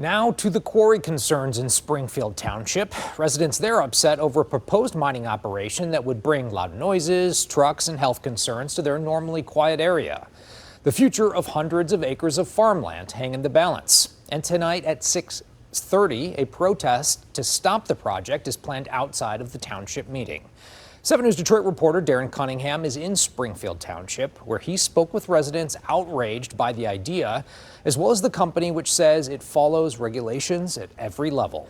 Now to the quarry concerns in Springfield Township. Residents there upset over a proposed mining operation that would bring loud noises, trucks, and health concerns to their normally quiet area. The future of hundreds of acres of farmland hang in the balance. And tonight at 6:30, a protest to stop the project is planned outside of the township meeting. 7 News Detroit reporter Darren Cunningham is in Springfield Township, where he spoke with residents outraged by the idea, as well as the company which says it follows regulations at every level.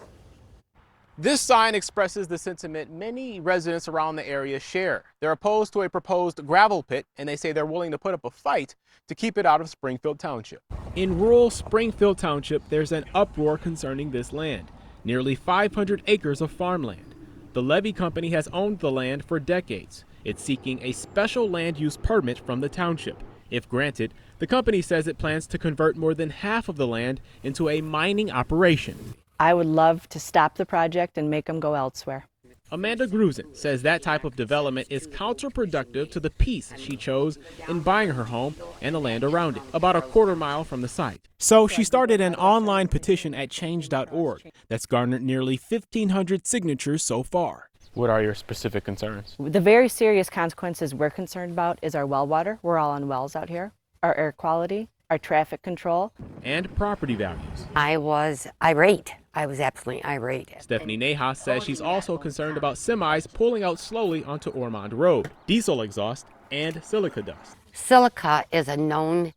This sign expresses the sentiment many residents around the area share. They're opposed to a proposed gravel pit, and they say they're willing to put up a fight to keep it out of Springfield Township. In rural Springfield Township, there's an uproar concerning this land, nearly 500 acres of farmland. The levee company has owned the land for decades. It's seeking a special land use permit from the township. If granted, the company says it plans to convert more than half of the land into a mining operation. I would love to stop the project and make them go elsewhere. Amanda Grusin says that type of development is counterproductive to the peace she chose in buying her home and the land around it, about a quarter mile from the site. So she started an online petition at change.org that's garnered nearly 1,500 signatures so far. What are your specific concerns? The very serious consequences we're concerned about is our well water. We're all on wells out here. Our air quality, our traffic control. And property values. I was irate. I was absolutely irate. Stephanie Neha says she's also concerned about semis pulling out slowly onto Ormond Road, diesel exhaust, and silica dust. Silica is a known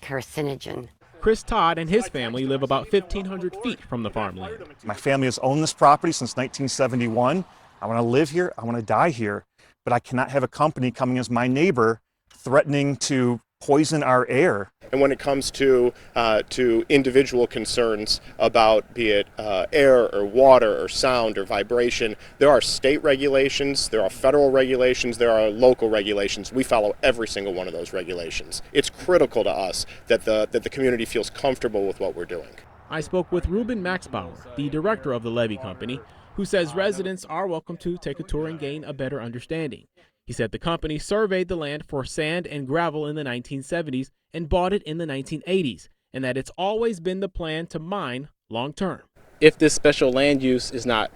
carcinogen. Chris Todd and his family live about 1,500 feet from the farmland. My family has owned this property since 1971. I want to live here. I want to die here. But I cannot have a company coming as my neighbor threatening to poison our air. And when it comes to individual concerns about be it air or water or sound or vibration, there are state regulations, there are federal regulations, there are local regulations. We follow every single one of those regulations. It's critical to us that the community feels comfortable with what we're doing. I spoke with Ruben Maxbauer, the director of the levee company, who says residents are welcome to take a tour and gain a better understanding. He said the company surveyed the land for sand and gravel in the 1970s and bought it in the 1980s, and that it's always been the plan to mine long term. If this special land use is not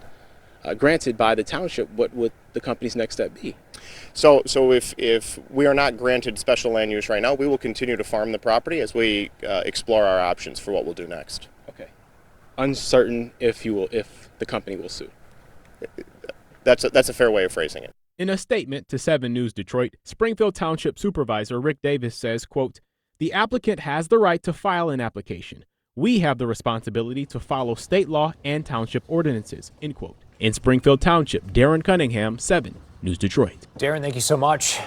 granted by the township, what would the company's next step be? So if we are not granted special land use right now, we will continue to farm the property as we explore our options for what we'll do next. Okay. Uncertain if the company will sue. That's a fair way of phrasing it. In a statement to 7 News Detroit, Springfield Township Supervisor Rick Davis says, quote, "The applicant has the right to file an application. We have the responsibility to follow state law and township ordinances," end quote. In Springfield Township, Darren Cunningham, 7 News Detroit. Darren, thank you so much.